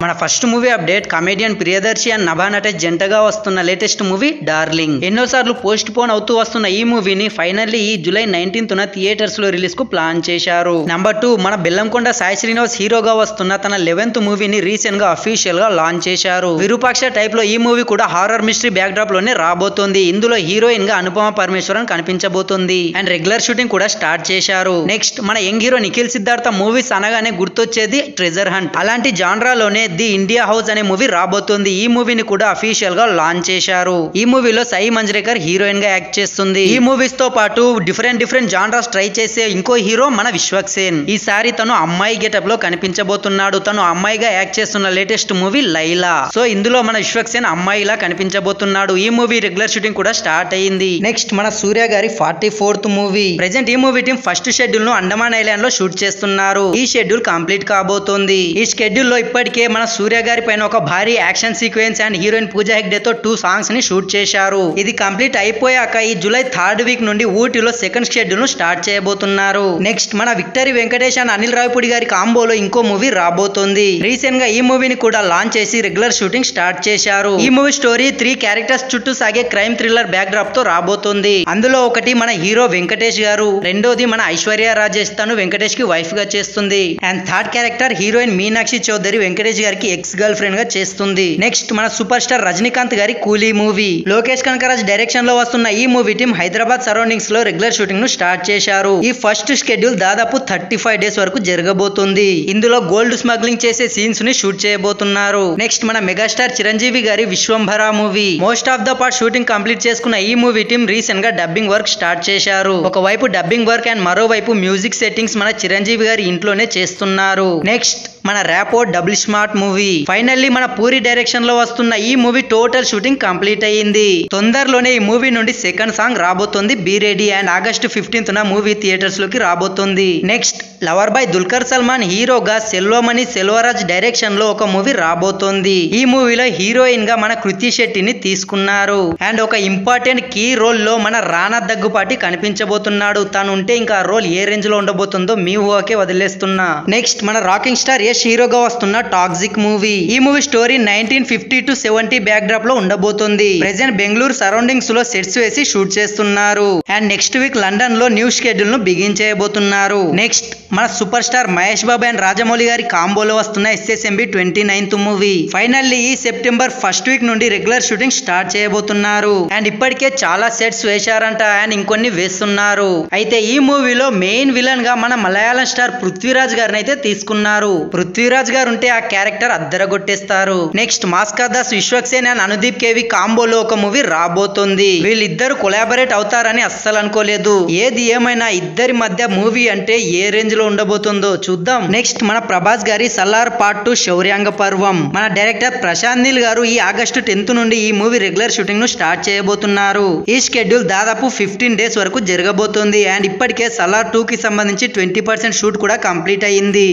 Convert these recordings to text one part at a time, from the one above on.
మన first movie update comedian Priyadarshi and Nabha Natesh జంటగా వస్తున్న లేటెస్ట్ మూవీ డార్లింగ్. ఎన్నోసార్లు పోస్ట్ పోన్ అవుతూ వస్తున్న ఈ మూవీని ఫైనల్లీ ఈ జూలై 19న థియేటర్స్ లో రిలీజ్ కు ప్లాన్ చేశారు. నెంబర్ 2 మన బెల్లంకొండ సాయి శ్రీనివాస్ హీరోగా వస్తున్న తన 11th మూవీని రీసెంట్ గా అఫీషియల్ గా లాంచ్ చేశారు. విరూపాక్ష టైప్ లో ఈ మూవీ కూడా హారర్ మిస్టరీ బ్యాక్ డ్రాప్ లోనే రాబోతోంది. ఇందులో హీరోయిన్ గా అనుపమ పరమేశ్వరన్ కనిపించబోతోంది అండ్ రెగ్యులర్ షూటింగ్ కూడా స్టార్ట్ చేశారు. నెక్స్ట్ మన young hero Nikhil Siddhartha movies అనగానే గుర్తొచ్చేది ట్రెజర్ హంట్. అలాంటి జాన్రాలోనే ది ఇండియా హౌస్ అనే మూవీ రాబోతోంది. ఈ మూవీని కూడా అఫీషియల్ గా లాంచ్ చేశారు. ఈ మూవీలో సాయి మంజ్రేకర్ హీరోయిన్ గా యాక్ట్ చేస్తుంది. ఈ మూవీస్ తో పాటు డిఫరెంట్ జాన్రాస్ ట్రై చేసే ఇంకో హీరో మన విశ్వక్సేన్. ఈసారి తను అమ్మాయి గెటప్ లో కనిపించబోతున్నాడు. తను అమ్మాయిగా యాక్ట్ చేస్తున్న లేటెస్ట్ మూవీ లైలా. సో ఇందులో మన విశ్వక్సేన్ అమ్మాయిలా కనిపించబోతున్నాడు. ఈ మూవీ రెగ్యులర్ షూటింగ్ కూడా స్టార్ట్ అయ్యింది. నెక్స్ట్ మన సూర్య గారి 44th మూవీ. ప్రెజెంట్ ఈ మూవీ టీం ఫస్ట్ షెడ్యూల్ ను అండమాన్ ఐలాండ్ లో షూట్ చేస్తున్నారు. ఈ షెడ్యూల్ కంప్లీట్ కాబోతోంది. ఈ షెడ్యూల్ లో ఇప్పటికే మన సూర్య గారి పైన ఒక భారీ action sequence and heroine Pooja Hegde తో 2 సాంగ్స్ ని షూట్ చేశారు. ఇది కంప్లీట్ అయిపోయాక ఈ జూలై 3rd వీక్ నుండి ఊటీలో సెకండ్ షెడ్యూల్ ను స్టార్ట్ చేయబోతున్నారు. నెక్స్ట్ మన విక్టరీ వెంకటేష్ అండ్ అనిల్ రావిపూడి గారి కాంబోలో ఇంకో మూవీ రాబోతోంది. రీసెంట్ గా ఈ మూవీని కూడా లాంచ్ చేసి రెగ్యులర్ షూటింగ్ స్టార్ట్ చేశారు. ఈ మూవీ స్టోరీ 3 క్యారెక్టర్స్ చుట్టూ సాగే క్రైమ్ థ్రిల్లర్ బ్యాక్ డ్రాప్ తో రాబోతోంది. అందులో ఒకటి మన హీరో వెంకటేష్ గారు, రెండోది మన ఐశ్వర్య రాజేష్, తను వెంకటేష్ కి వైఫ్ గా చేస్తుంది. And third character heroine Meenakshi Chaudhary Venkatesh గారికి ఎక్స్ గర్ల్ ఫ్రెండ్ గా చేస్తుంది. నెక్స్ట్ మన సూపర్ స్టార్ రజనీకాంత్ గారి కూలీ మూవీ. లోకేష్ కనకరాజ్ డైరెక్షన్ లో వస్తున్న ఈ మూవీ టీం హైదరాబాద్ సరౌండింగ్స్ లో రెగ్యులర్ షూటింగ్ ను స్టార్ట్ చేశారు. ఈ ఫస్ట్ షెడ్యూల్ దాదాపు 35 డేస్ వరకు జరగబోతుంది. ఇందులో గోల్డ్ స్మగ్లింగ్ చేసే సీన్స్ ని షూట్ చేయబోతున్నారు. నెక్స్ట్ మన మెగాస్టార్ చిరంజీవి గారి Vishwambhara movie. Most of the part shooting complete చేసుకున్న ఈ మూవీ టీం రీసెంట్ గా డబ్బింగ్ వర్క్ స్టార్ట్ చేశారు. ఒకవైపు డబ్బింగ్ వర్క్ అండ్ మరోవైపు మ్యూజిక్ సెట్టింగ్స్ మన చిరంజీవి గారి ఇంట్లోనే చేస్తున్నారు. నెక్స్ట్ మన Rapo Double Smart movie. Finally మన పూరి డైరెక్షన్ లో వస్తున్న ఈ మూవీ టోటల్ షూటింగ్ కంప్లీట్ అయ్యింది. తొందరలోనే ఈ మూవీ నుండి సెకండ్ సాంగ్ రాబోతోంది బీ రెడీ అండ్ ఆగస్టు 15న మూవీ థియేటర్స్ లోకి రాబోతోంది. Next lover boy Dulquer Salmaan హీరోగా సెల్వమణి సెల్వరాజ్ డైరెక్షన్ లో ఒక మూవీ రాబోతోంది. ఈ మూవీలో హీరోయిన్ గా మన కృతి శెట్టిని తీసుకున్నారు. అండ్ ఒక ఇంపార్టెంట్ కీ రోల్ లో మన రానా దగ్గుపాటి కనిపించబోతున్నాడు. తను ఉంటే ఇంకా ఆ రోల్ ఏ రేంజ్ లో ఉండబోతుందో మీ ఊహకే వదిలేస్తున్నా. నెక్స్ట్ మన రాకింగ్ స్టార్ యష్ హీరోగా వస్తున్న టాక్సిక్ మూవీ. ఈ movie story 1950 to 70 back drop లో ఉండబోతుంది. ప్రెజెంట్ బెంగళూరు సరౌండింగ్స్ లో సెట్స్ వేసి షూట్ చేస్తున్నారు. అండ్ నెక్స్ట్ వీక్ లండన్ లో న్యూ షెడ్యూల్ ను బిగిన్ చేయబోతున్నారు. నెక్స్ట్ మన super star Mahesh Babu and Rajamouli గారి కాంబోలో వస్తున్న SSMB 29th మూవీ. ఫైనల్లీ ఈ సెప్టెంబర్ 1st వీక్ నుండి రెగ్యులర్ షూటింగ్ స్టార్ట్ చేయబోతున్నారు. అండ్ ఇప్పటికే చాలా సెట్స్ వేశారంట అండ్ ఇంకొన్ని వేస్తున్నారు. అయితే ఈ మూవీలో మెయిన్ విలన్ గా మన మలయాళం స్టార్ పృథ్వీరాజ్ గారిని అయితే తీసుకున్నారు. పృథ్వీరాజ్ గారు ఉంటే ఆ క్యారెక్టర్ అద్దరగొట్టేస్తారు. నెక్స్ట్ మాస్కర్ దాస్ విశ్వక్సేన్ అండ్ అనుదీప్ కేవి కాంబోలో ఒక మూవీ రాబోతోంది. వీళ్ళిద్దరు కొలాబరేట్ అవుతారని అస్సలు అనుకోలేదు. ఏది ఏమైనా ఇద్దరి మధ్య మూవీ అంటే ఏ రేంజ్ లో ఉండబోతుందో చూద్దాం. నెక్స్ట్ మన ప్రభాస్ గారి సలార్ పార్ట్ 2 శౌర్యాంగ పర్వం. మన డైరెక్టర్ ప్రశాంత్ నీల్ గారు ఈ ఆగస్టు 10th నుండి ఈ మూవీ రెగ్యులర్ షూటింగ్ ను స్టార్ట్ చేయబోతున్నారు. ఈ షెడ్యూల్ దాదాపు 15 డేస్ వరకు జరగబోతోంది. అండ్ ఇప్పటికే సలార్ 2 కి సంబంధించి 20% షూట్ కూడా కంప్లీట్ అయ్యింది.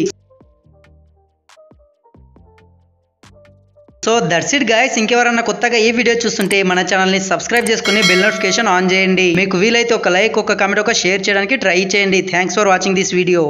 So that's it guys. ఇంకెవరన్నా కొత్తగా ఈ వీడియో చూస్తుంటే మన ఛానల్ ని సబ్స్క్రైబ్ చేసుకుని బెల్ నోటిఫికేషన్ ఆన్ చేయండి. మీకు వీలైతే ఒక లైక్, ఒక కామెంట్, ఒక షేర్ చేయడానికి ట్రై చేయండి. Thanks for watching this video.